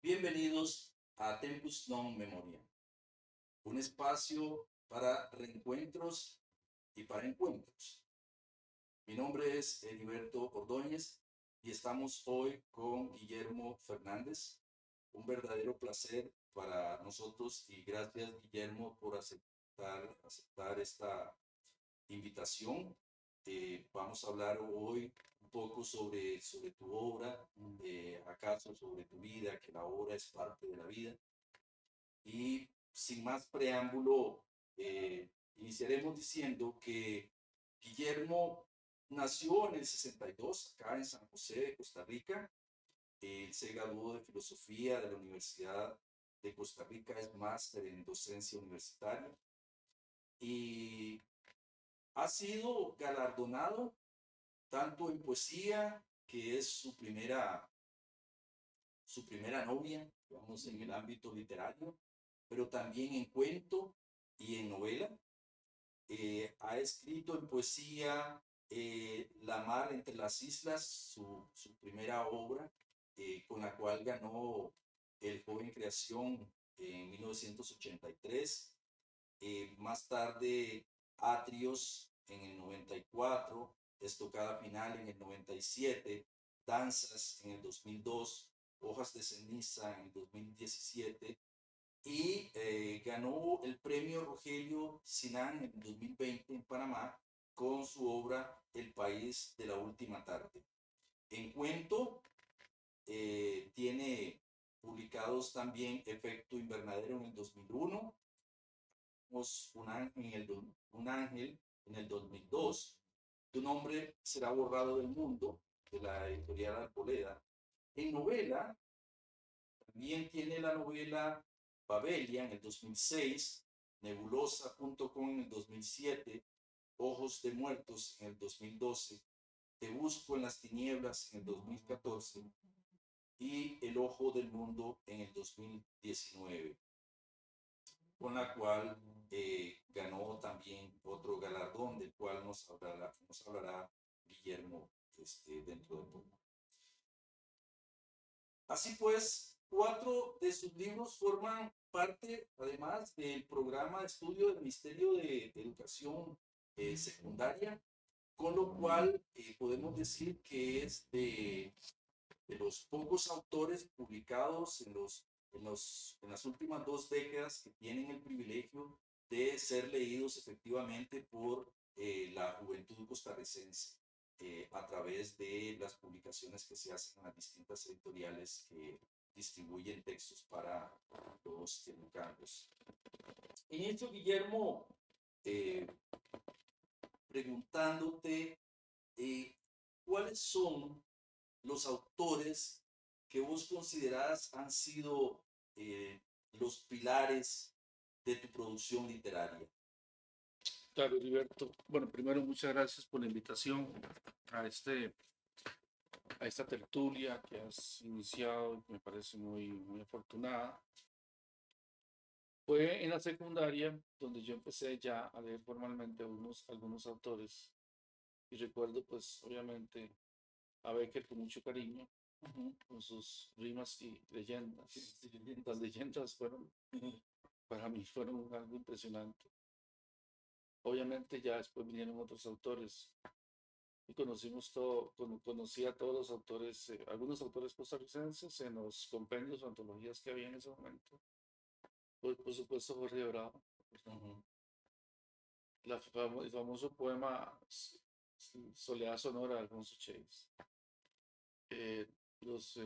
Bienvenidos a Tempus Non Memoria, un espacio para reencuentros y para encuentros. Mi nombre es Heriberto Ordóñez y estamos hoy con Guillermo Fernández. Un verdadero placer para nosotros y gracias, Guillermo, por aceptar esta invitación. Vamos a hablar hoy un poco sobre tu obra, acaso sobre tu vida, que la obra es parte de la vida. Y sin más preámbulo, iniciaremos diciendo que Guillermo nació en el 62, acá en San José de Costa Rica. Él se graduó de filosofía de la Universidad de Costa Rica, es máster en docencia universitaria y ha sido galardonado tanto en poesía, que es su primera novia, digamos, en el ámbito literario, pero también en cuento y en novela. Ha escrito en poesía La mar entre las islas, su primera obra, con la cual ganó el Joven Creación en 1983. Más tarde, Atrios en el 94, Estocada Final en el 97, Danzas en el 2002, Hojas de Ceniza en el 2017 y ganó el premio Rogelio Sinan en 2020 en Panamá con su obra El País de la Última Tarde. En cuento, tiene publicados también Efecto Invernadero en el 2001, un ángel en el 2002, Tu nombre será borrado del mundo, de la editorial Arboleda. En novela, también tiene la novela Babelia en el 2006, Nebulosa.com en el 2007, Ojos de Muertos en el 2012, Te busco en las tinieblas en el 2014 y El ojo del mundo en el 2019, con la cual ganó también otro galardón del cual nos hablará Guillermo dentro de poco. Así pues, 4 de sus libros forman parte, además, del programa de estudio del Ministerio de Educación Secundaria, con lo cual podemos decir que es de los pocos autores publicados en las últimas 2 décadas que tienen el privilegio de ser leídos efectivamente por la juventud costarricense a través de las publicaciones que se hacen en las distintas editoriales que distribuyen textos para los educandos. Inicio, Guillermo, eh, preguntándote cuáles son los autores que vos considerás han sido los pilares de tu producción literaria. Claro, Heriberto. Bueno, primero muchas gracias por la invitación a esta tertulia que has iniciado y que me parece muy afortunada. Fue en la secundaria donde yo empecé ya a leer formalmente algunos autores y recuerdo pues obviamente a Becker con mucho cariño, con sus rimas y leyendas. Las leyendas para mí fueron algo impresionante. Obviamente ya después vinieron otros autores y conocí a todos los autores, algunos autores costarricenses en los compendios o antologías que había en ese momento. Por supuesto, Jorge Bravo, el famoso poema Soledad Sonora de Alfonso Chávez. Los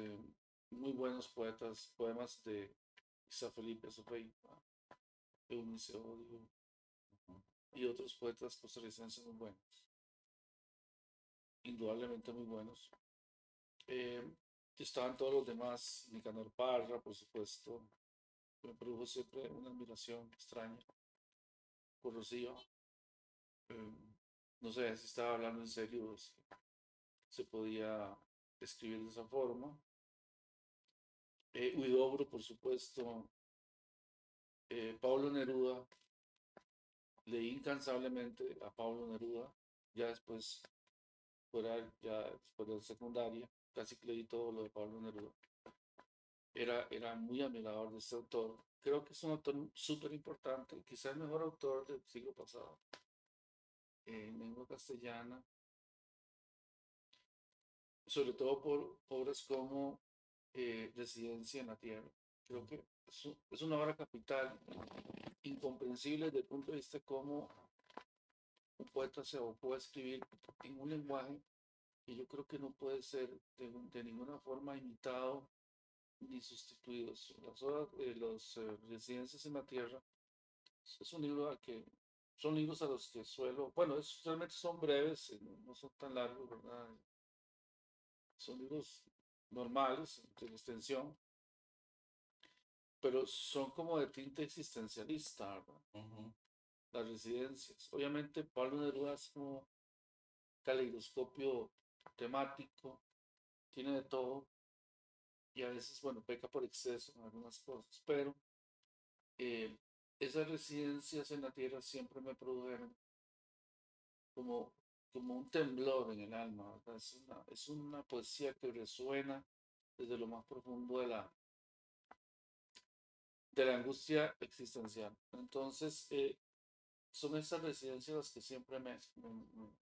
muy buenos poemas de Isa Felipe Sofeipa, Eunice Odio y otros poetas costarricenses muy buenos, indudablemente muy buenos. Estaban todos los demás, Nicanor Parra, por supuesto, me produjo siempre una admiración extraña por Rocío, eh, no sé si estaba hablando en serio, si se podía escribir de esa forma. Huidobro, por supuesto, Pablo Neruda, leí incansablemente a Pablo Neruda, ya después, ya después de secundaria, casi que leí todo lo de Pablo Neruda. Era muy admirador de este autor. Creo que es un autor súper importante, quizás el mejor autor del siglo pasado, en lengua castellana, sobre todo por obras como Residencia en la Tierra. Creo que es una obra capital, incomprensible desde el punto de vista de cómo un poeta se puede escribir en un lenguaje que yo creo que no puede ser de ninguna forma imitado ni sustituido. Las obras de los Residencias en la Tierra es un libro son libros a los que suelo, bueno, realmente son breves, no son tan largos, ¿verdad? Son libros normales de extensión, pero son como de tinte existencialista, ¿verdad? Las residencias. Obviamente Pablo Neruda es como caleidoscopio temático, tiene de todo y a veces, bueno, peca por exceso en algunas cosas, pero eh, esas residencias en la tierra siempre me produjeron como, como un temblor en el alma, ¿verdad? Es una poesía que resuena desde lo más profundo de la angustia existencial. Entonces, son esas residencias las que siempre me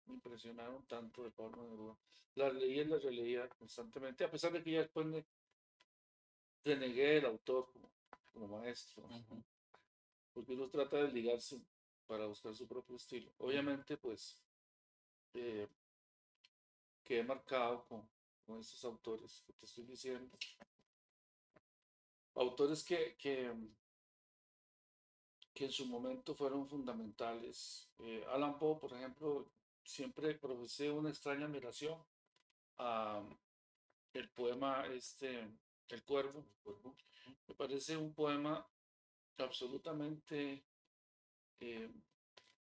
impresionaron tanto de Pablo Neruda. Las leía y las releía constantemente, a pesar de que ya después renegué del autor como maestro, porque uno trata de ligarse para buscar su propio estilo. Obviamente, pues, eh, quedé marcado con estos autores que te estoy diciendo. Autores que en su momento fueron fundamentales. Alan Poe, por ejemplo, siempre profesé una extraña admiración a el poema El Cuervo. Me parece un poema absolutamente eh,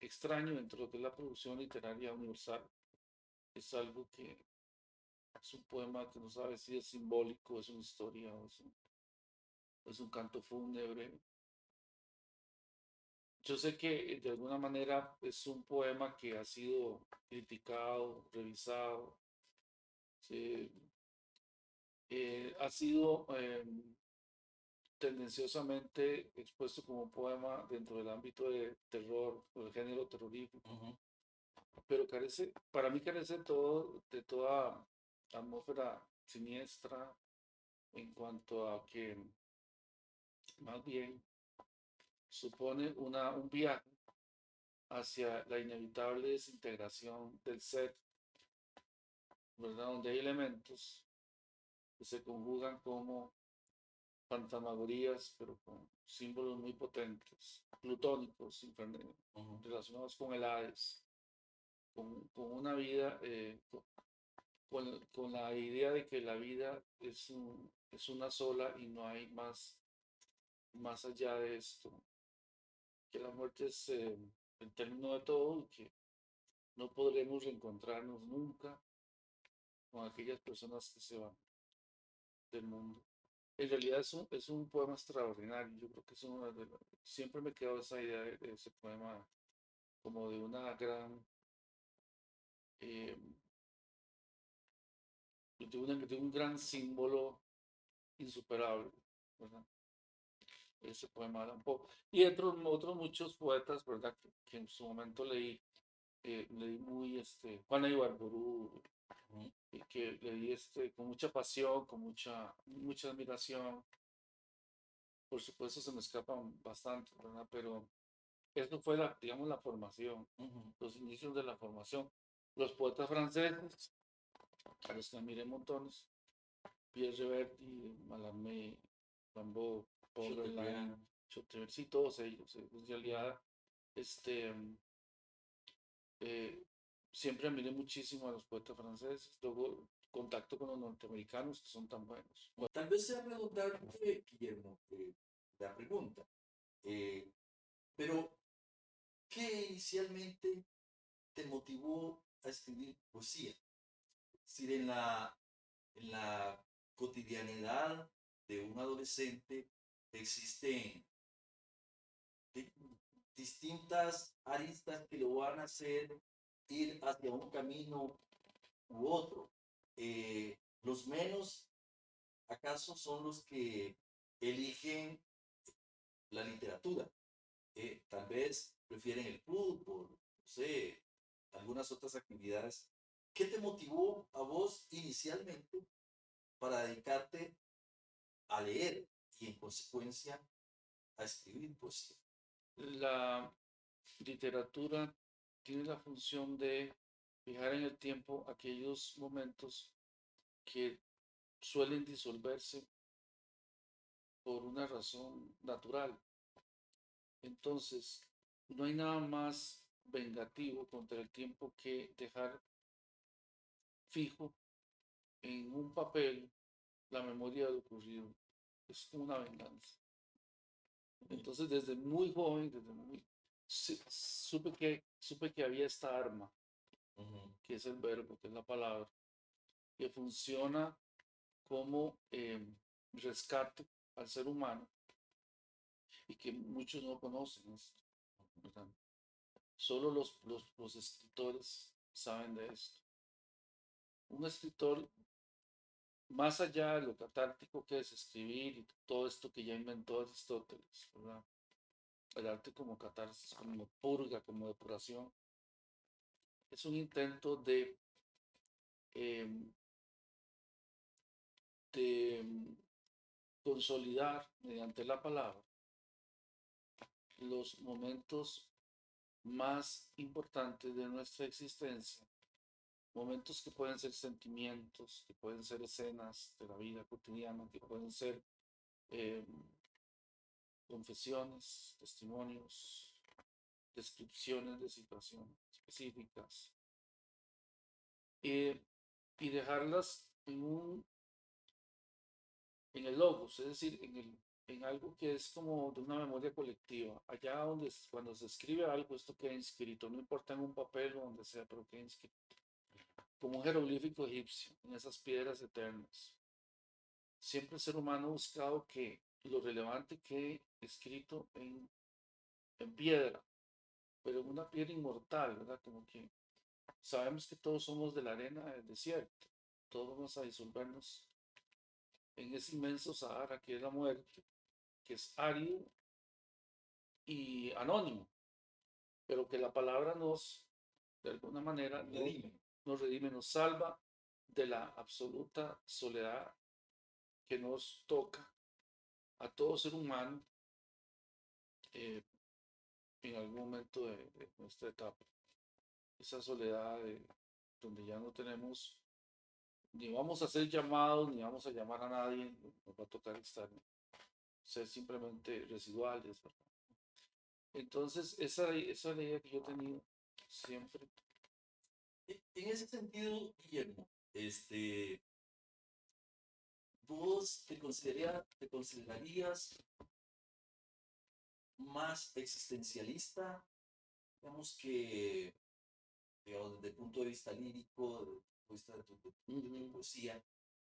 extraño dentro de lo que es la producción literaria universal. Es algo que es un poema que no sabe si es simbólico, es una historia o es un canto fúnebre. Yo sé que de alguna manera es un poema que ha sido criticado, revisado, ha sido tendenciosamente expuesto como poema dentro del ámbito de terror, o del género terrorífico, pero para mí carece de toda atmósfera siniestra en cuanto a que más bien supone un viaje hacia la inevitable desintegración del ser, ¿verdad? Donde hay elementos que se conjugan como fantasmagorías, pero con símbolos muy potentes, plutónicos, relacionados con el Hades, con una vida, con la idea de que la vida es una sola y no hay más allá de esto, que la muerte es el término de todo y que no podremos reencontrarnos nunca con aquellas personas que se van del mundo. En realidad es un poema extraordinario. Yo creo que es siempre me quedó esa idea de ese poema como de una gran, eh, de un gran símbolo insuperable, ¿verdad? Ese poema era un poco. Y otros muchos poetas, ¿verdad? Que en su momento leí muy, Juana Ibarburu, y que leí con mucha pasión, con mucha admiración. Por supuesto se me escapan bastante, ¿verdad? Pero eso fue digamos, la formación, los inicios de la formación. Los poetas franceses, a los que admiré montones, Pierre Reverdy, Mallarmé, Rimbaud, Paul Verlaine, Chateaubriand, sí, todos ellos. En realidad, este, eh, siempre admiré muchísimo a los poetas franceses. Luego, contacto con los norteamericanos que son tan buenos. Tal vez sea redundante, Guillermo, la pregunta, pero ¿qué inicialmente te motivó a escribir poesía? Es decir, en la cotidianidad de un adolescente existen di- distintas aristas que lo van a hacer ir hacia un camino u otro. Los menos, acaso, son los que eligen la literatura. Tal vez prefieren el fútbol, no sé, algunas otras actividades. ¿Qué te motivó a vos inicialmente para dedicarte a leer y en consecuencia a escribir poesía? La literatura tiene la función de fijar en el tiempo aquellos momentos que suelen disolverse por una razón natural. Entonces, no hay nada más vengativo contra el tiempo que dejar fijo en un papel la memoria de lo ocurrido. Es como una venganza. Entonces, desde muy joven, supe que había esta arma, Ujú. que es el verbo, que es la palabra, que funciona como rescate al ser humano y que muchos no conocen esto, ¿verdad? Solo los escritores saben de esto. Un escritor, más allá de lo catártico que es escribir y todo esto que ya inventó Aristóteles, ¿verdad? El arte como catarsis, como purga, como depuración, es un intento em, de consolidar mediante la palabra los momentos más importantes de nuestra existencia, momentos que pueden ser sentimientos, que pueden ser escenas de la vida cotidiana, que pueden ser eh, confesiones, testimonios, descripciones de situaciones específicas, y dejarlas en el logos, es decir, en algo que es como de una memoria colectiva. Allá donde cuando se escribe algo, esto queda inscrito, no importa en un papel o donde sea, pero queda inscrito, como un jeroglífico egipcio, en esas piedras eternas. Siempre el ser humano ha buscado que lo relevante quede escrito en piedra, pero en una piedra inmortal, ¿verdad? Como que sabemos que todos somos de la arena del desierto, todos vamos a disolvernos en ese inmenso Sahara que es la muerte, que es árido y anónimo, pero que la palabra nos, de alguna manera, Redime. nos redime, nos salva de la absoluta soledad que nos toca a todo ser humano eh, en algún momento de nuestra etapa. Esa soledad donde ya no tenemos, ni vamos a ser llamados, ni vamos a llamar a nadie, nos va a tocar estar, ser simplemente residuales, ¿verdad? Entonces, esa idea que yo he tenido siempre. En ese sentido, Guillermo, ¿vos te considerarías más existencialista, digamos que, digamos, desde el punto de vista lírico, desde el punto de vista de tu poesía,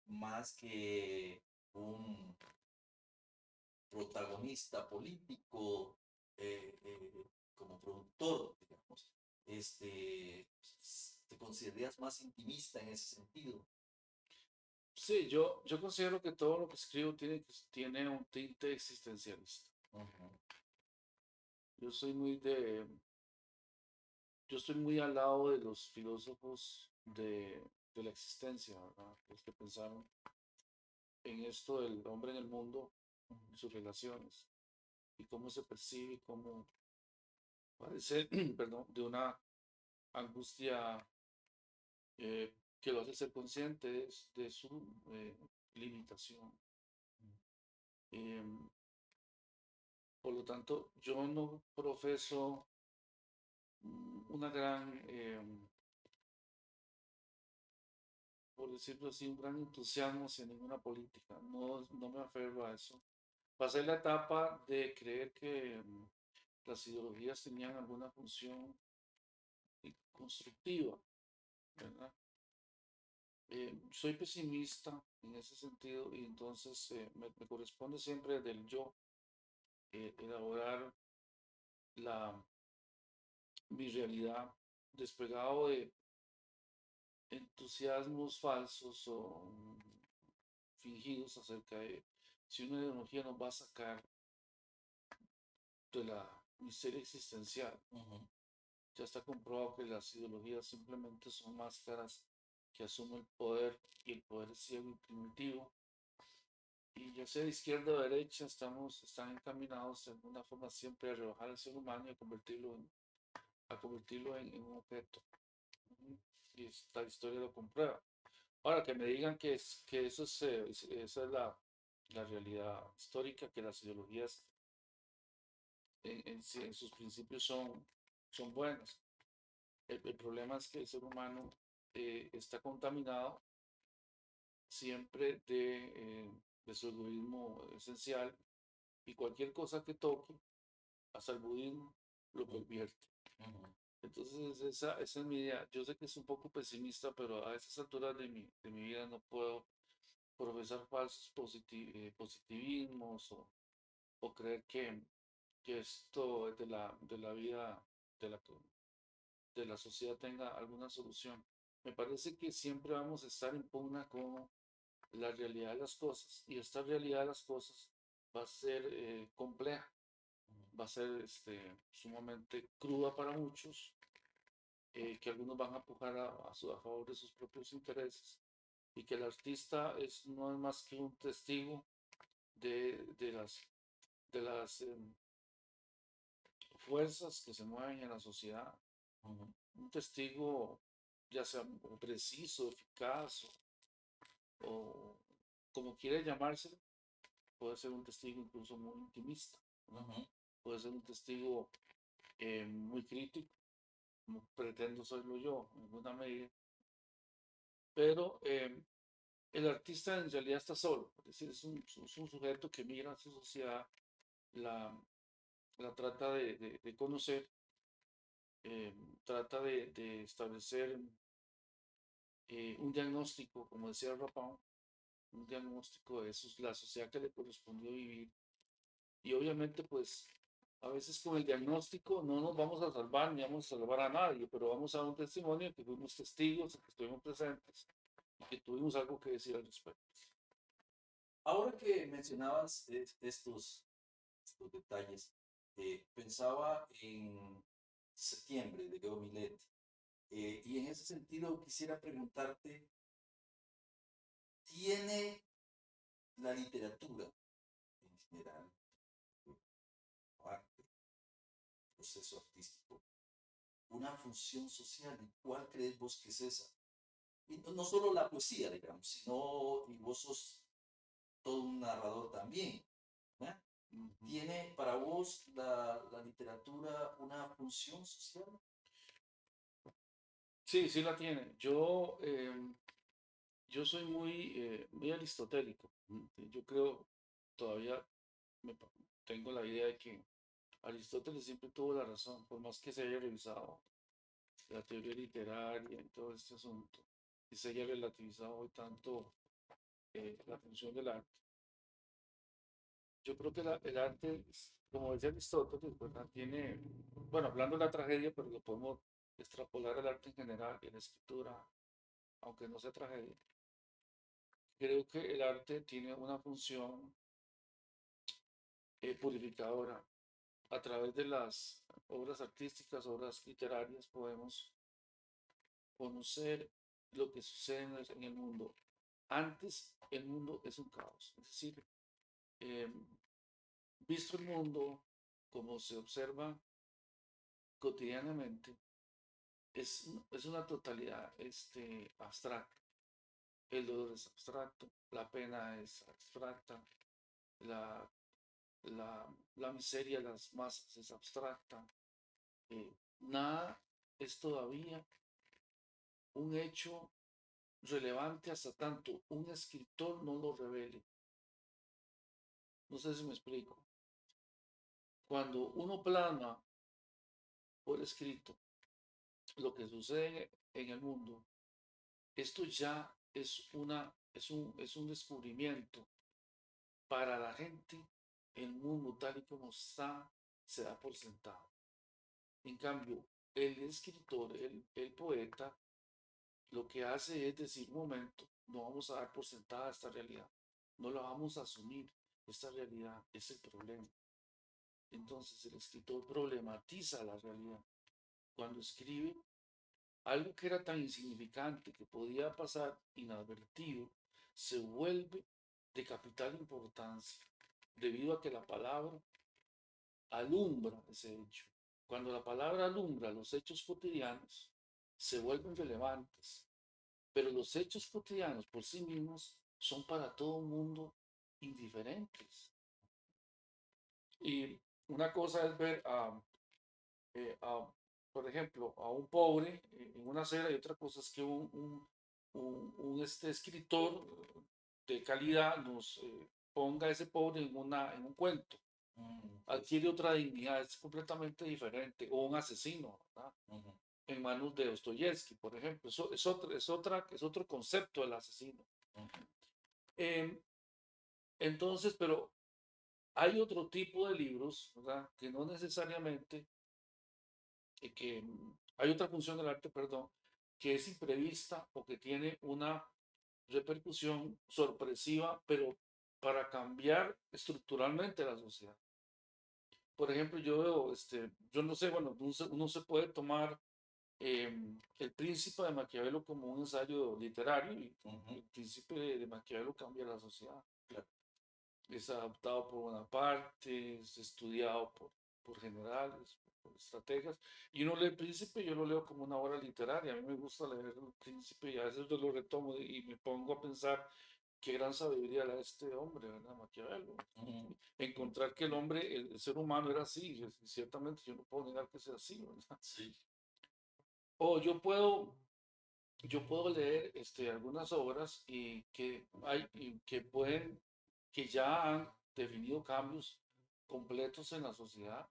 más que un protagonista político, como productor, digamos, te considerarías más intimista en ese sentido? Sí, yo considero que todo lo que escribo tiene un tinte existencialista. Ujú. Yo soy muy de, yo estoy muy al lado de los filósofos de la existencia, ¿verdad? Los que pensaron en esto del hombre en el mundo, en sus relaciones, y cómo se percibe, cómo parece, perdón, de una angustia que lo hace ser consciente de su limitación. Em, por lo tanto, yo no profeso una gran, por decirlo así, un gran entusiasmo hacia ninguna política. No, no me aferro a eso. Pasé la etapa de creer que las ideologías tenían alguna función y constructiva, ¿verdad? Soy pesimista en ese sentido y entonces me corresponde siempre del yo elaborar la, mi realidad despegado de entusiasmos falsos o fingidos acerca de si una ideología nos va a sacar de la miseria existencial. Ya está comprobado que las ideologías simplemente son máscaras que asumen el poder y el poder es ciego y primitivo. Y ya sea de izquierda o de derecha, están encaminados de alguna forma siempre a rebajar al ser humano y a convertirlo en un objeto. Y esta historia lo comprueba. Ahora, que me digan que eso esa es la realidad histórica, que las ideologías en sus principios son buenas. El problema es que el ser humano está contaminado siempre de su egoísmo esencial y cualquier cosa que toque, hasta el budismo, lo pervierte. Entonces, esa es mi idea. Yo sé que es un poco pesimista, pero a esas alturas de mi vida no puedo profesar falsos positivismos o creer que esto de la vida de la, de la sociedad tenga alguna solución. Me parece que siempre vamos a estar en pugna con la realidad de las cosas y esta realidad de las cosas va a ser compleja, va a ser sumamente cruda para muchos, que algunos van a pujar a favor de sus propios intereses y que el artista no es más que un testigo de las fuerzas que se mueven en la sociedad, un testigo ya sea preciso, eficaz o como quiera llamarse, puede ser un testigo incluso muy intimista, puede ser un testigo muy crítico, como pretendo serlo yo en alguna medida, pero el artista en realidad está solo, es decir, es un sujeto que mira a su sociedad, la, la trata de conocer, trata de establecer un diagnóstico, como decía Rapón, un diagnóstico de eso, la sociedad que le correspondió vivir. Y obviamente, pues, a veces con el diagnóstico no nos vamos a salvar ni vamos a salvar a nadie, pero vamos a dar un testimonio que fuimos testigos, que estuvimos presentes y que tuvimos algo que decir al respecto. Ahora que mencionabas estos detalles, pensaba en septiembre de Leo Millet, y en ese sentido quisiera preguntarte, ¿tiene la literatura en general, arte, proceso artístico, una función social? ¿Y cuál crees vos que es esa? Y no solo la poesía, digamos, sino, y vos sos todo un narrador también, ¿verdad? ¿Tiene para vos la literatura una función social? Sí, sí la tiene. Yo soy muy aristotélico. Yo creo, todavía me pa- tengo la idea de que Aristóteles siempre tuvo la razón, por más que se haya revisado la teoría literaria y todo este asunto, y se haya relativizado hoy tanto la función del arte. Yo creo que el arte, como decía Aristóteles, ¿verdad? Tiene, bueno, hablando de la tragedia, pero lo podemos extrapolar al arte en general y a la escritura, aunque no sea tragedia. Creo que el arte tiene una función purificadora. A través de las obras artísticas, obras literarias, podemos conocer lo que sucede en el mundo. Antes, el mundo es un caos. Es decir, eh, visto el mundo como se observa cotidianamente, es una totalidad abstracta. El dolor es abstracto, la pena es abstracta, la, la miseria de las masas es abstracta. Nada es todavía un hecho relevante hasta tanto un escritor no lo revele. No sé si me explico. Cuando uno plasma por escrito lo que sucede en el mundo, esto ya es un descubrimiento para la gente. El mundo tal y como está se da por sentado. En cambio, el escritor, el poeta, lo que hace es decir, un momento, no vamos a dar por sentada esta realidad, no la vamos a asumir, esta realidad es el problema. Entonces el escritor problematiza la realidad. Cuando escribe algo que era tan insignificante, que podía pasar inadvertido, se vuelve de capital importancia, debido a que la palabra alumbra ese hecho. Cuando la palabra alumbra los hechos cotidianos, se vuelven relevantes, pero los hechos cotidianos por sí mismos son para todo el mundo indiferentes. Y una cosa es ver por ejemplo, a un pobre en una acera, y otra cosa es que escritor de calidad nos ponga a ese pobre en un cuento. Adquiere otra dignidad, es completamente diferente. O un asesino, ¿verdad? En manos de Dostoyevsky, por ejemplo. Eso es otro concepto del asesino. Eh, entonces, pero hay otro tipo de libros, ¿verdad? Que no necesariamente, que hay otra función del arte, perdón, que es imprevista o que tiene una repercusión sorpresiva, pero para cambiar estructuralmente la sociedad. Por ejemplo, yo veo, yo no sé, bueno, uno se puede tomar El Príncipe de Maquiavelo como un ensayo literario, y El Príncipe de Maquiavelo cambia la sociedad. Claro. Es adaptado por Bonaparte, es estudiado por generales, por estrategas, y uno lee El Príncipe, yo lo leo como una obra literaria. A mí me gusta leer El Príncipe y a veces yo lo retomo y me pongo a pensar qué gran sabiduría la de este hombre, ¿verdad? Maquiavelo. Encontrar que el hombre, el ser humano era así, y ciertamente yo no puedo negar que sea así, ¿verdad? Sí. O yo puedo leer algunas obras que ya han definido cambios completos en la sociedad.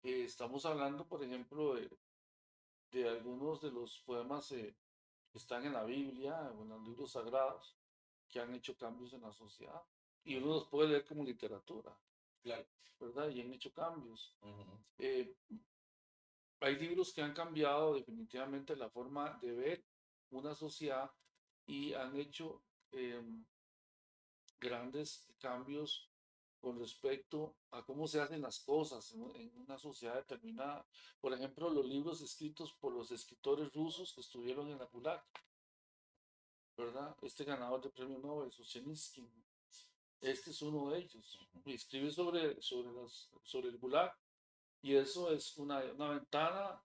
Estamos hablando, por ejemplo, de algunos de los poemas que están en la Biblia o en los libros sagrados, que han hecho cambios en la sociedad. Y uno los puede leer como literatura, Claro. ¿verdad? Y han hecho cambios. Eh, Hay libros que han cambiado definitivamente la forma de ver una sociedad y han hecho grandes cambios con respecto a cómo se hacen las cosas en una sociedad determinada. Por ejemplo, los libros escritos por los escritores rusos que estuvieron en la Gulag, ¿verdad? Este ganador de premio Nobel, Solzhenitsyn, este es uno de ellos. Y escribe sobre el Gulag, y eso es una ventana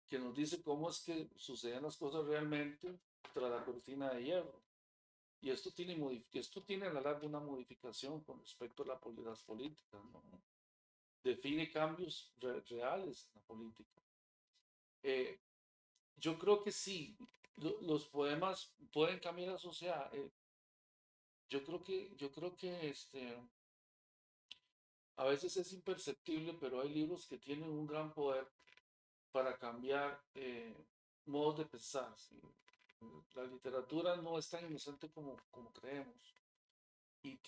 que nos dice cómo es que suceden las cosas realmente tras la cortina de hierro. Y esto tiene a la larga una modificación con respecto a las políticas, ¿no? Define cambios reales en la política. Yo creo que sí, los poemas pueden cambiar la sociedad. Yo creo que a veces es imperceptible, pero hay libros que tienen un gran poder para cambiar modos de pensar, ¿sí? La literatura no es tan inocente como creemos, y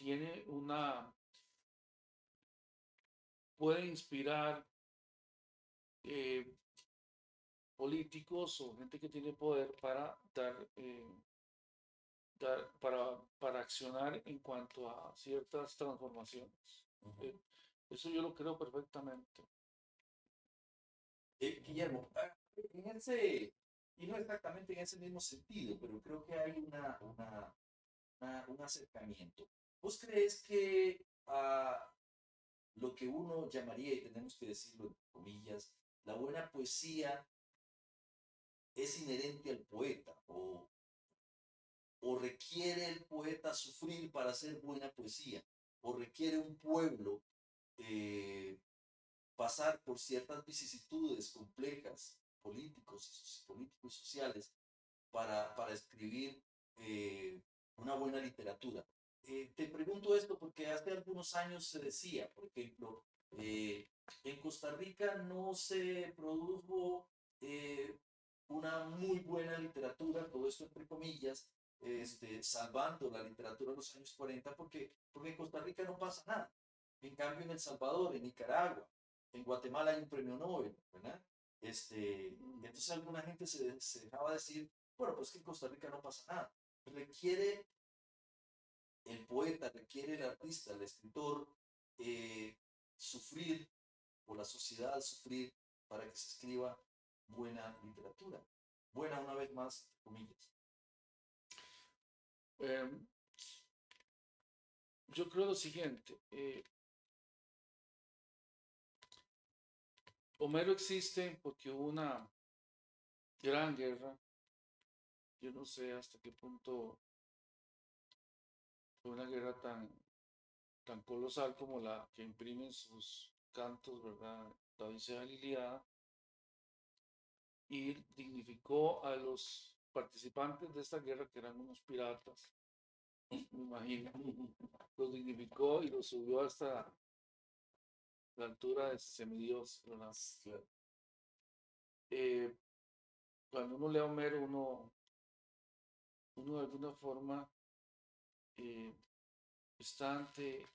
puede inspirar eh, políticos o gente que tiene poder para para accionar en cuanto a ciertas transformaciones. Eh, Eso yo lo creo perfectamente. Guillermo, en ese, y no exactamente en ese mismo sentido, pero creo que hay un acercamiento. ¿Vos crees que lo que uno llamaría, y tenemos que decirlo en comillas, la buena poesía es inherente al poeta, o requiere el poeta sufrir para hacer buena poesía, o requiere un pueblo eh, pasar por ciertas vicisitudes complejas, políticos y sociales, para escribir una buena literatura? Te pregunto esto porque hace algunos años se decía, por ejemplo, en Costa Rica no se produjo eh, una muy buena literatura, todo esto entre comillas, salvando la literatura de los años 40, porque en Costa Rica no pasa nada. En cambio, en El Salvador, en Nicaragua, en Guatemala hay un premio Nobel, ¿verdad? Entonces alguna gente se dejaba decir, bueno, pues que en Costa Rica no pasa nada. Requiere el poeta, requiere el artista, el escritor, sufrir, o la sociedad sufrir para que se escriba buena literatura. Buena una vez más, entre comillas. Em, yo creo lo siguiente, Homero existe porque hubo una gran guerra. Yo no sé hasta qué punto fue una guerra tan colosal como la que imprimen sus cantos, ¿verdad? La Odisea de la Ilíada, y dignificó a los participantes de esta guerra, que eran unos piratas, me imagino, los dignificó y los subió hasta la altura de semidios, ¿verdad? Eh, cuando uno lee a Homero, uno de alguna forma eh, está ante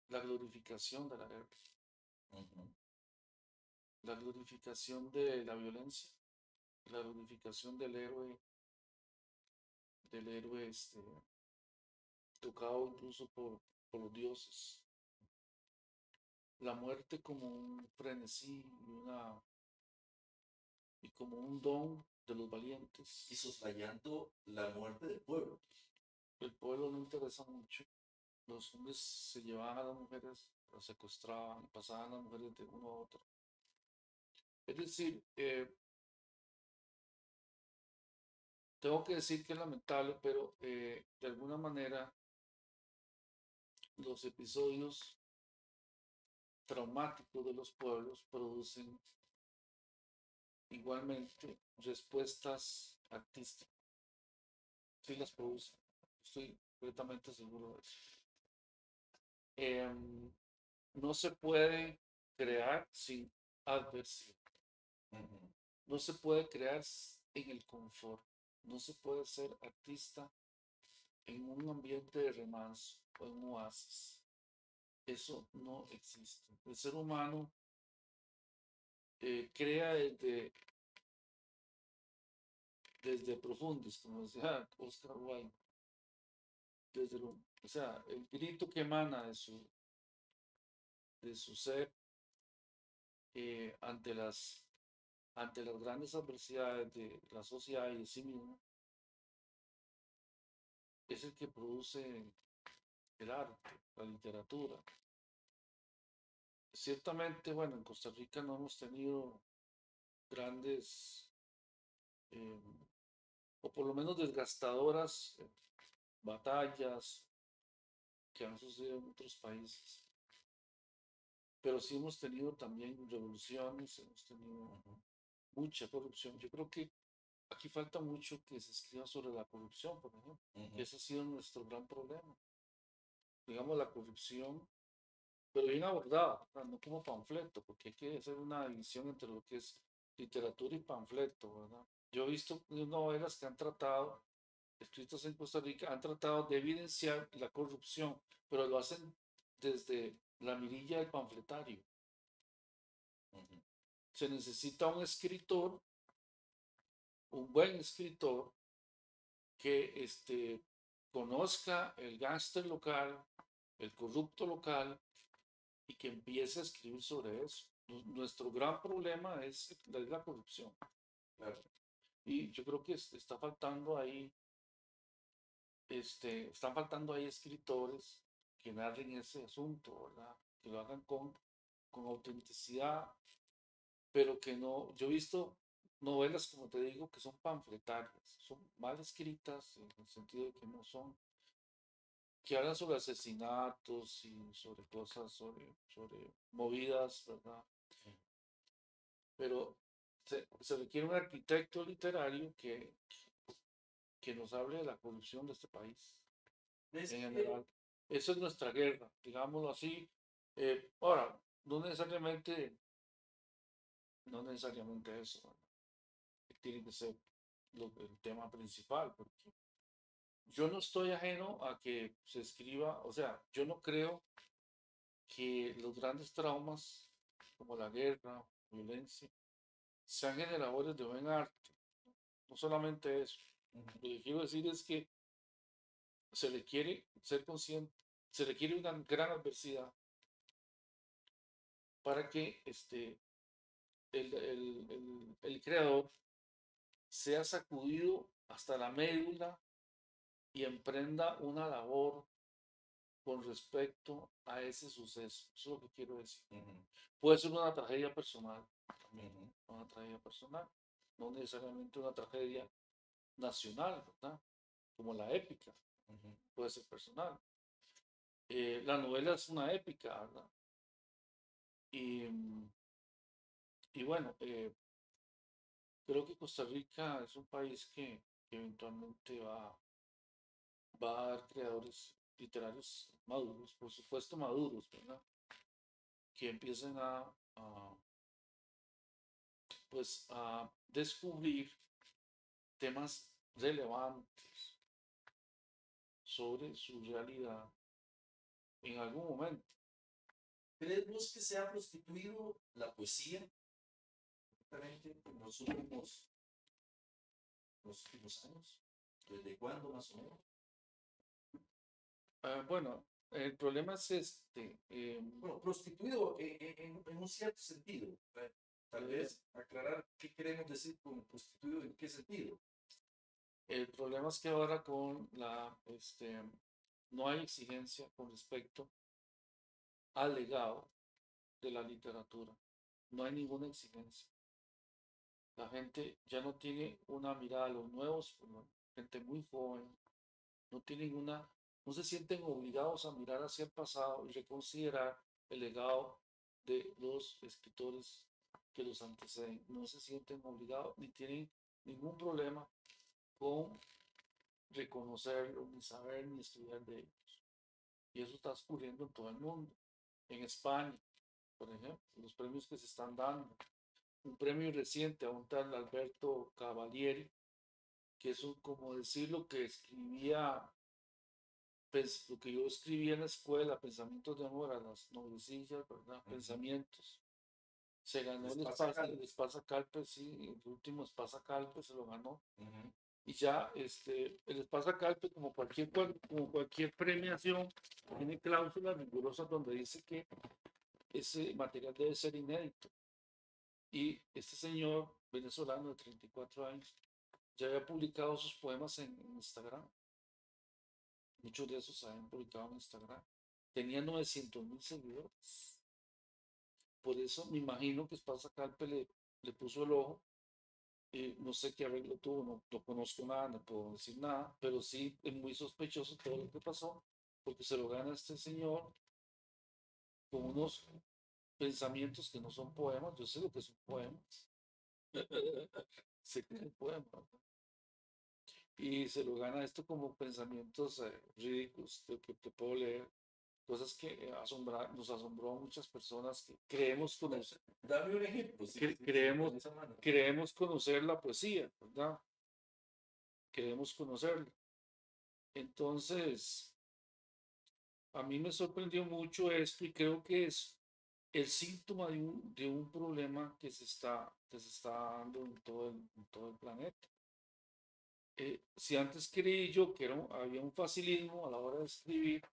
la glorificación de la guerra, la glorificación de la violencia, la glorificación del héroe tocado incluso por los dioses. La muerte como un frenesí y como un don de los valientes. Y soslayando la muerte del pueblo. El pueblo no interesa mucho. Los hombres se llevaban a las mujeres, las secuestraban, pasaban a las mujeres de uno a otro. Es decir, tengo que decir que es lamentable, pero de alguna manera los episodios traumáticos de los pueblos producen igualmente respuestas artísticas. Sí las producen, estoy completamente seguro de eso. No se puede crear sin adversidad. No se puede crear en el confort. No se puede ser artista en un ambiente de remanso o en un oasis. Eso no existe. El ser humano crea desde profundis, como decía Oscar Wilde. O sea, el grito que emana de su ser ante las grandes adversidades de la sociedad y de sí mismo, es el que produce el arte, la literatura. Ciertamente, bueno, en Costa Rica no hemos tenido grandes, eh, o por lo menos desgastadoras, batallas que han sucedido en otros países. Pero sí hemos tenido también revoluciones, hemos tenido mucha corrupción. Yo creo que aquí falta mucho que se escriba sobre la corrupción, por ejemplo. Ese ha sido nuestro gran problema. Digamos, la corrupción, pero bien abordada, no como panfleto, porque hay que hacer una división entre lo que es literatura y panfleto, ¿verdad? Yo he visto novelas que han tratado, escritas en Costa Rica, han tratado de evidenciar la corrupción, pero lo hacen desde la mirilla del panfletario. Se necesita un escritor, un buen escritor, que conozca el gángster local, el corrupto local, y que empiece a escribir sobre eso. Nuestro gran problema es la corrupción. Claro. Y yo creo que está faltando ahí, están faltando ahí escritores que narren ese asunto, ¿verdad? Que lo hagan con autenticidad, pero que no, yo he visto novelas, como te digo, que son panfletarias, son mal escritas en el sentido de que no son, que hablan sobre asesinatos y sobre cosas, sobre movidas, ¿verdad? Pero se requiere un arquitecto literario que nos hable de la corrupción de este país en general. Esa es nuestra guerra, digámoslo así. Ahora, no necesariamente eso. tiene que ser el tema principal, porque yo no estoy ajeno a que se escriba, o sea, yo no creo que los grandes traumas como la guerra, violencia, sean generadores de buen arte. No solamente eso. Lo que quiero decir es que se requiere ser consciente, se requiere una gran adversidad para que el creador sea sacudido hasta la médula y emprenda una labor con respecto a ese suceso. Eso es lo que quiero decir. Puede ser una tragedia personal, también, una tragedia personal, no necesariamente una tragedia nacional, ¿verdad? Como la épica, puede ser personal. La novela es una épica, ¿verdad? Y, y bueno, creo que Costa Rica es un país que eventualmente va a dar creadores literarios maduros, por supuesto maduros, ¿verdad? Que empiecen pues, a descubrir temas relevantes sobre su realidad en algún momento. ¿Crees vos que se ha prostituido la poesía en los últimos años? ¿Desde cuándo más o menos? Bueno, el problema es Bueno, prostituido en un cierto sentido. Tal vez aclarar qué queremos decir con prostituido, en qué sentido. el problema es que ahora no hay exigencia con respecto al legado de la literatura. No hay ninguna exigencia. La gente ya no tiene una mirada a los nuevos, gente muy joven, no tienen no se sienten obligados a mirar hacia el pasado y reconsiderar el legado de los escritores que los anteceden. No se sienten obligados ni tienen ningún problema con reconocerlo, ni saber, ni estudiar de ellos. Y eso está ocurriendo en todo el mundo. En España, por ejemplo, los premios que se están dando. Un premio reciente a un tal Alberto Cavalieri, que es como decir lo que escribía, pues, lo que yo escribía en la escuela, pensamientos de amor a las noblecillas, ¿verdad? Pensamientos. Se ganó el Espasa Calpe, sí, el último Espasa Calpe se lo ganó. Y ya el Espasa Calpe, como cualquier premiación, tiene cláusulas rigurosas donde dice que ese material debe ser inédito. Y este señor venezolano de 34 años ya había publicado sus poemas en Instagram. Muchos de esos se habían publicado en Instagram. Tenía 900.000 seguidores. Por eso me imagino que Espasa Calpe le puso el ojo. No sé qué arreglo tuvo, no conozco nada, no puedo decir nada, pero sí es muy sospechoso todo lo que pasó, porque se lo gana este señor con unos pensamientos que no son poemas. Yo sé lo que son poemas. Sé que es poema. Y se lo gana esto como pensamientos ridículos, que te puedo leer, cosas que nos asombró a muchas personas que creemos conocer, Dame un ejemplo. creemos conocer la poesía, ¿verdad? Queremos conocerla. Entonces, a mí me sorprendió mucho esto y creo que es el síntoma de un problema que se está dando en todo el planeta. Si antes creí yo que había un facilismo a la hora de escribir,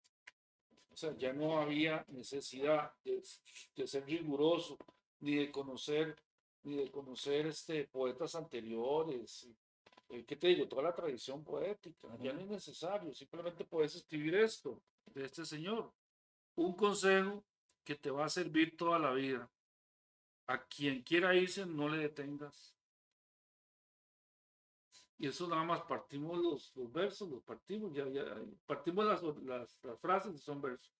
o sea, ya no había necesidad de ser riguroso, ni de conocer, poetas anteriores. ¿Qué te digo? Toda la tradición poética. Ya no es necesario, simplemente puedes escribir esto de este señor. Un consejo que te va a servir toda la vida. A quien quiera irse, no le detengas. Y eso nada más partimos los versos, los partimos, partimos las frases y son versos.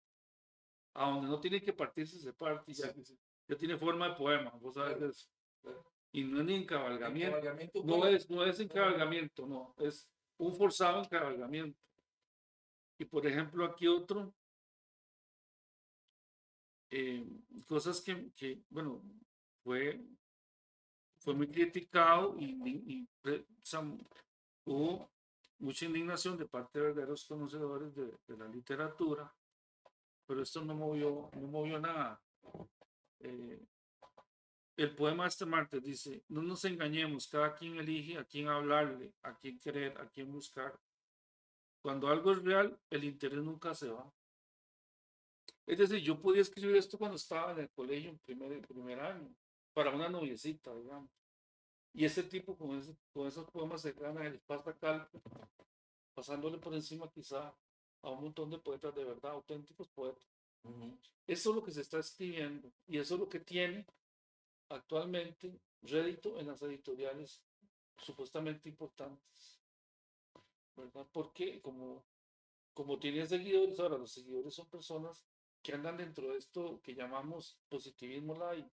A donde no tiene que partirse, se parte y ya tiene forma de poema, vos sabes eso. Y no es ni encabalgamiento. No es encabalgamiento, no, es un forzado encabalgamiento. Y por ejemplo, aquí otro, cosas bueno, fue muy criticado hubo mucha indignación de parte de verdaderos conocedores de la literatura, pero esto no movió nada. El poema de este martes dice: no nos engañemos, cada quien elige a quién hablarle, a quién querer, a quién buscar. Cuando algo es real, el interés nunca se va. Es decir, yo podía escribir esto cuando estaba en el colegio en primer año, para una noviecita, digamos. Y ese tipo con esos poemas se gana el pasta calco, pasándole por encima quizá a un montón de poetas de verdad, auténticos poetas. Eso es lo que se está escribiendo y eso es lo que tiene actualmente rédito en las editoriales supuestamente importantes, ¿verdad? Porque como tiene seguidores, ahora los seguidores son personas que andan dentro de esto que llamamos positivismo light,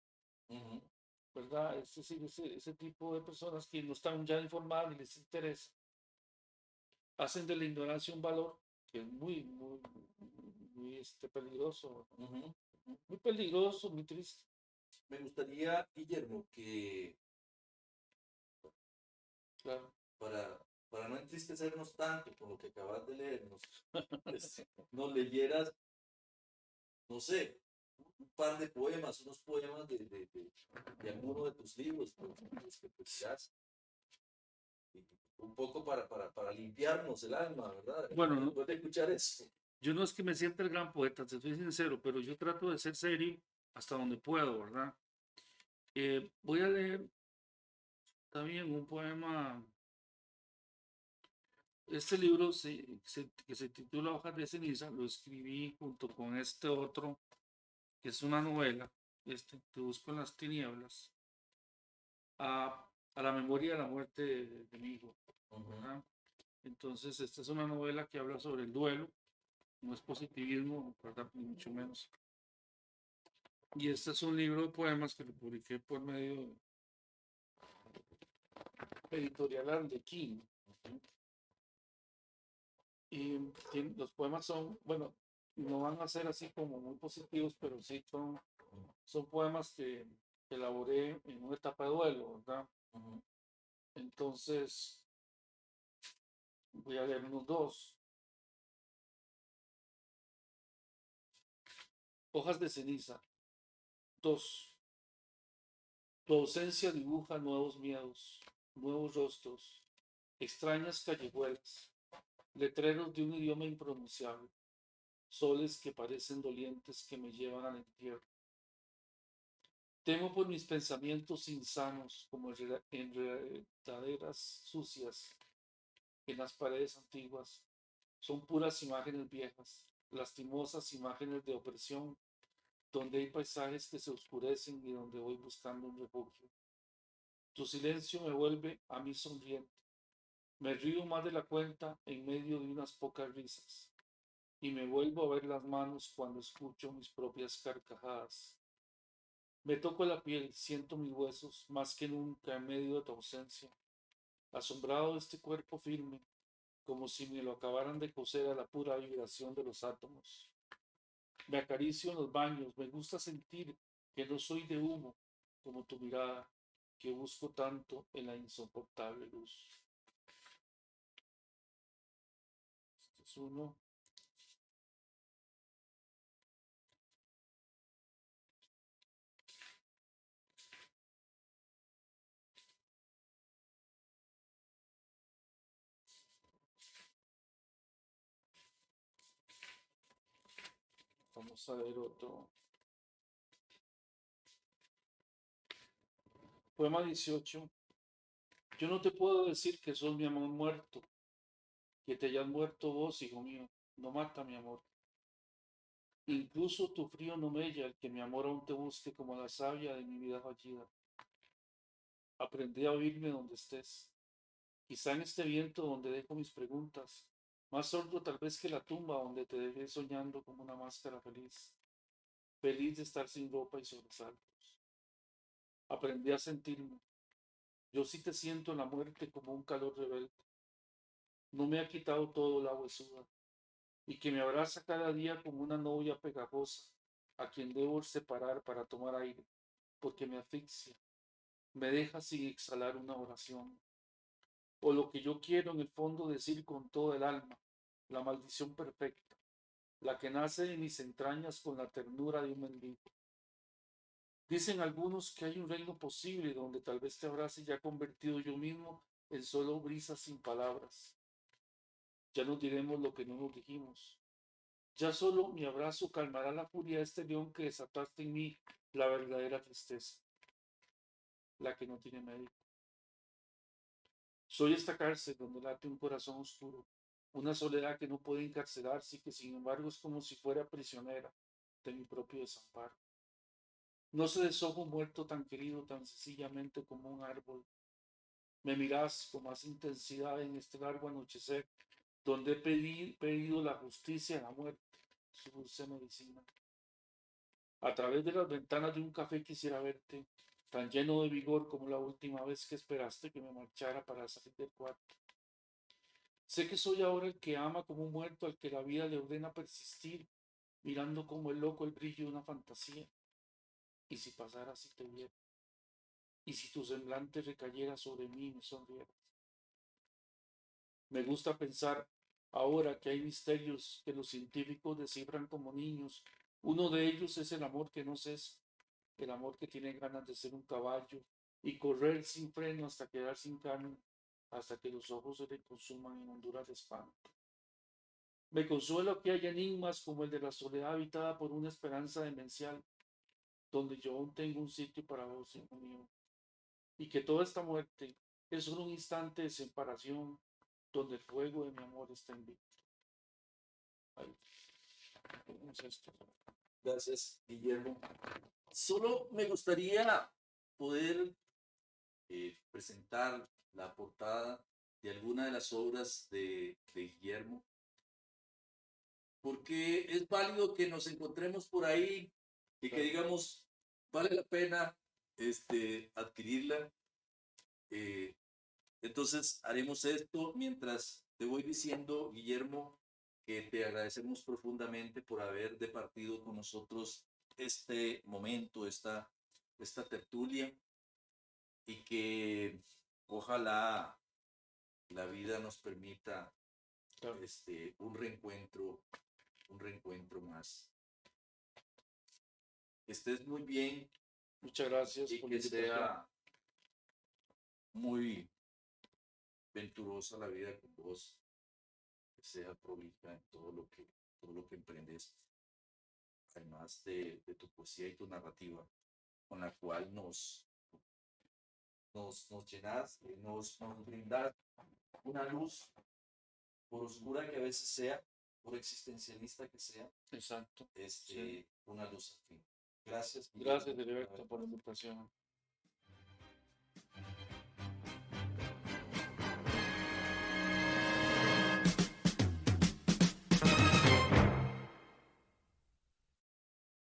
¿verdad? Es decir, ese tipo de personas que no están ya informadas ni les interesa, hacen de la ignorancia un valor que es muy peligroso, muy peligroso, muy triste. Me gustaría, Guillermo, que Claro. para no entristecernos tanto con lo que acabas de leernos, nos leyeras, no sé, un par de poemas, unos poemas de alguno de tus libros, los que publicas, un poco para limpiarnos el alma, ¿verdad? Bueno, Después de escuchar eso. yo no es que me sienta el gran poeta, te soy sincero, pero yo trato de ser serio hasta donde puedo, ¿verdad? Voy a leer también un poema. Este libro que se titula Hojas de ceniza, lo escribí junto con este otro, que es una novela, Te busco en las tinieblas, a la memoria de la muerte de mi hijo, ¿verdad? Entonces, esta es una novela que habla sobre el duelo, no es positivismo, ¿verdad? Ni mucho menos. Y este es un libro de poemas que lo publiqué por medio de editorial Arlequín. Y los poemas son, bueno, no van a ser así como muy positivos, pero sí son poemas que elaboré en una etapa de duelo, ¿verdad? Entonces, voy a leer unos dos. Hojas de ceniza. 2. Tu ausencia dibuja nuevos miedos, nuevos rostros, extrañas callejuelas, letreros de un idioma impronunciable, soles que parecen dolientes que me llevan al entierro. Temo por mis pensamientos insanos como enredaderas sucias en las paredes antiguas. Son puras imágenes viejas, lastimosas imágenes de opresión, donde hay paisajes que se oscurecen y donde voy buscando un refugio. Tu silencio me vuelve a mí sonriente. Me río más de la cuenta en medio de unas pocas risas. Y me vuelvo a ver las manos cuando escucho mis propias carcajadas. Me toco la piel, siento mis huesos más que nunca en medio de tu ausencia. Asombrado de este cuerpo firme, como si me lo acabaran de coser a la pura vibración de los átomos. Me acaricio en los baños, me gusta sentir que no soy de humo, como tu mirada, que busco tanto en la insoportable luz. Este es uno. Vamos a ver otro. Poema 18. Yo no te puedo decir que sos mi amor muerto, que te hayas muerto vos, hijo mío. No mata mi amor. Incluso tu frío no mella el que mi amor aún te busque como la savia de mi vida fallida. Aprendí a oírme donde estés. Quizá en este viento donde dejo mis preguntas, más sordo tal vez que la tumba donde te dejé soñando como una máscara feliz, feliz de estar sin ropa y sobresaltos. Aprendí a sentirme. Yo sí te siento en la muerte como un calor rebelde. No me ha quitado todo la huesuda, y que me abraza cada día como una novia pegajosa, a quien debo separar para tomar aire, porque me asfixia. me deja sin exhalar una oración. O lo que yo quiero en el fondo decir con todo el alma, la maldición perfecta, la que nace de mis entrañas con la ternura de un mendigo. Dicen algunos que hay un reino posible donde tal vez te abrace ya convertido yo mismo en solo brisas sin palabras. Ya nos diremos lo que no nos dijimos. Ya solo mi abrazo calmará la furia de este león que desataste en mí, la verdadera tristeza, la que no tiene médico. Soy esta cárcel donde late un corazón oscuro, una soledad que no puede encarcelarse y que sin embargo es como si fuera prisionera de mi propio desamparo. No se deshoja un muerto tan querido tan sencillamente como un árbol. Me mirás con más intensidad en este largo anochecer, donde he pedido la justicia a la muerte, su dulce medicina. A través de las ventanas de un café quisiera verte, tan lleno de vigor como la última vez que esperaste que me marchara para salir del cuarto. Sé que soy ahora el que ama como un muerto al que la vida le ordena persistir, mirando como el loco el brillo de una fantasía. Y si pasara si te viera, y si tu semblante recayera sobre mí y me sonrieras. Me gusta pensar ahora que hay misterios que los científicos descifran como niños. Uno de ellos es el amor que no cesa, el amor que tiene ganas de ser un caballo y correr sin freno hasta quedar sin carne, hasta que los ojos se le consuman en honduras de espanto. Me consuelo que haya enigmas como el de la soledad habitada por una esperanza demencial, donde yo aún tengo un sitio para vos, hijo mío, y que toda esta muerte es solo un instante de separación, donde el fuego de mi amor está en vivo. Ahí, tenemos esto. Gracias, Guillermo. Solo me gustaría poder presentar la portada de alguna de las obras de Guillermo, porque es válido que nos encontremos por ahí y que Claro. digamos, vale la pena adquirirla. Eh, entonces haremos esto mientras te voy diciendo, Guillermo, que te agradecemos profundamente por haber departido con nosotros este momento, esta tertulia, y que ojalá la vida nos permita Claro. un reencuentro más. Que estés muy bien Muchas gracias y por la que invitación. sea muy venturosa la vida con vos, que sea prolija en todo lo que emprendes, además de tu poesía y tu narrativa, con la cual nos llenas, nos brindas una luz, por oscura que a veces sea, por existencialista que sea, Exacto. Sí. una luz al fin. Gracias, Gracias, Guillermo. Heriberto, por la invitación.